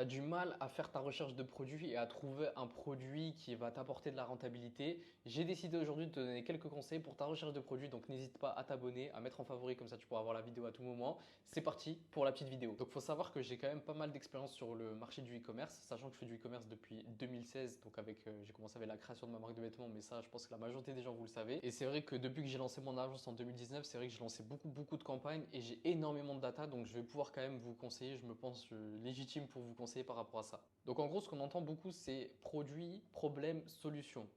du mal à faire ta recherche de produits et à trouver un produit qui va t'apporter de la rentabilité, j'ai décidé aujourd'hui de te donner quelques conseils pour ta recherche de produits. Donc n'hésite pas à t'abonner, à mettre en favori, comme ça tu pourras voir la vidéo à tout moment. C'est parti pour la petite vidéo. Donc il faut savoir que j'ai quand même pas mal d'expérience sur le marché du e-commerce, sachant que je fais du e-commerce depuis 2016. Donc j'ai commencé avec la création de ma marque de vêtements, mais ça je pense que la majorité des gens vous le savez. Et c'est vrai que depuis que j'ai lancé mon agence en 2019, c'est vrai que j'ai lancé beaucoup de campagnes et j'ai énormément de data. Donc je vais pouvoir quand même vous conseiller, je me pense légitime pour vous conseiller par rapport à ça. Donc en gros, ce qu'on entend beaucoup, c'est produit, problème, solution.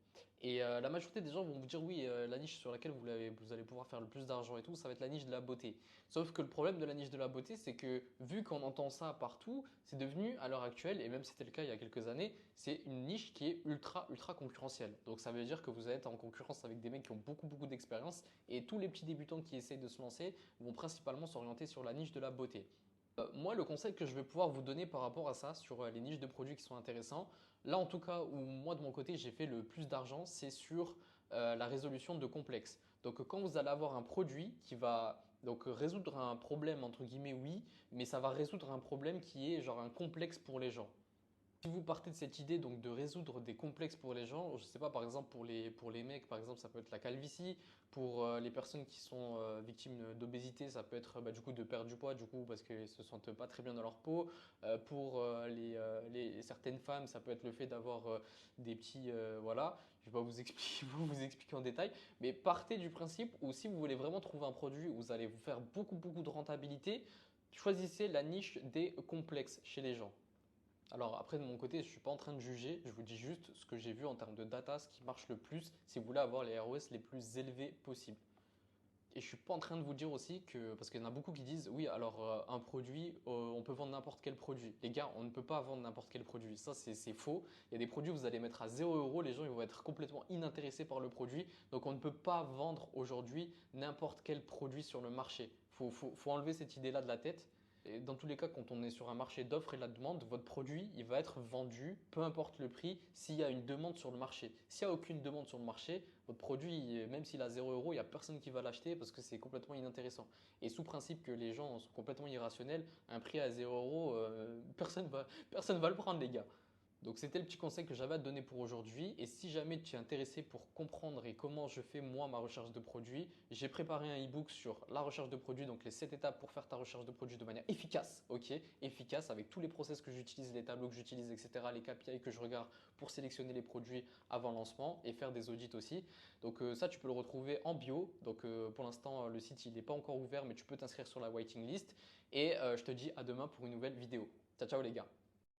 Et la majorité des gens vont vous dire oui, la niche sur laquelle vous allez pouvoir faire le plus d'argent et tout, ça va être la niche de la beauté. Sauf que le problème de la niche de la beauté, c'est que vu qu'on entend ça partout, c'est devenu à l'heure actuelle, et même c'était le cas il y a quelques années, c'est une niche qui est ultra concurrentielle. Donc ça veut dire que vous allez être en concurrence avec des mecs qui ont beaucoup d'expérience et tous les petits débutants qui essayent de se lancer vont principalement s'orienter sur la niche de la beauté. Moi, le conseil que je vais pouvoir vous donner par rapport à ça, sur les niches de produits qui sont intéressants, là en tout cas où moi de mon côté j'ai fait le plus d'argent, c'est sur la résolution de complexes. Donc quand vous allez avoir un produit qui va donc résoudre un problème entre guillemets, oui, mais ça va résoudre un problème qui est genre un complexe pour les gens. Si vous partez de cette idée donc de résoudre des complexes pour les gens, je ne sais pas, par exemple pour les mecs, par exemple, ça peut être la calvitie. Pour les personnes qui sont victimes d'obésité, ça peut être du coup de perdre du poids du coup parce qu'elles se sentent pas très bien dans leur peau. Pour certaines femmes, ça peut être le fait d'avoir des petits voilà. Je vais pas vous expliquer, vous expliquer en détail, mais partez du principe où si vous voulez vraiment trouver un produit où vous allez vous faire beaucoup de rentabilité, choisissez la niche des complexes chez les gens. Alors après de mon côté, je ne suis pas en train de juger, je vous dis juste ce que j'ai vu en termes de data, ce qui marche le plus si vous voulez avoir les ROS les plus élevés possibles. Et je ne suis pas en train de vous dire aussi que, parce qu'il y en a beaucoup qui disent, oui, alors un produit, on peut vendre n'importe quel produit. Les gars, on ne peut pas vendre n'importe quel produit. Ça, c'est faux. Il y a des produits que vous allez mettre à 0 €, les gens ils vont être complètement inintéressés par le produit. Donc on ne peut pas vendre aujourd'hui n'importe quel produit sur le marché. Faut enlever cette idée-là de la tête. Et dans tous les cas, quand on est sur un marché d'offres et de la demande, votre produit, il va être vendu, peu importe le prix, s'il y a une demande sur le marché. S'il n'y a aucune demande sur le marché, votre produit, même s'il a 0 €, il n'y a personne qui va l'acheter parce que c'est complètement inintéressant. Et sous principe que les gens sont complètement irrationnels, un prix à 0 €, personne va le prendre, les gars. Donc c'était le petit conseil que j'avais à te donner pour aujourd'hui. Et si jamais tu es intéressé pour comprendre et comment je fais moi ma recherche de produits, j'ai préparé un e-book sur la recherche de produits, donc les 7 étapes pour faire ta recherche de produits de manière efficace, ok, efficace avec tous les process que j'utilise, les tableaux que j'utilise, etc., les KPI que je regarde pour sélectionner les produits avant lancement et faire des audits aussi. Donc ça tu peux le retrouver en bio. Donc pour l'instant le site il n'est pas encore ouvert, mais tu peux t'inscrire sur la waiting list. Et je te dis à demain pour une nouvelle vidéo. Ciao ciao les gars.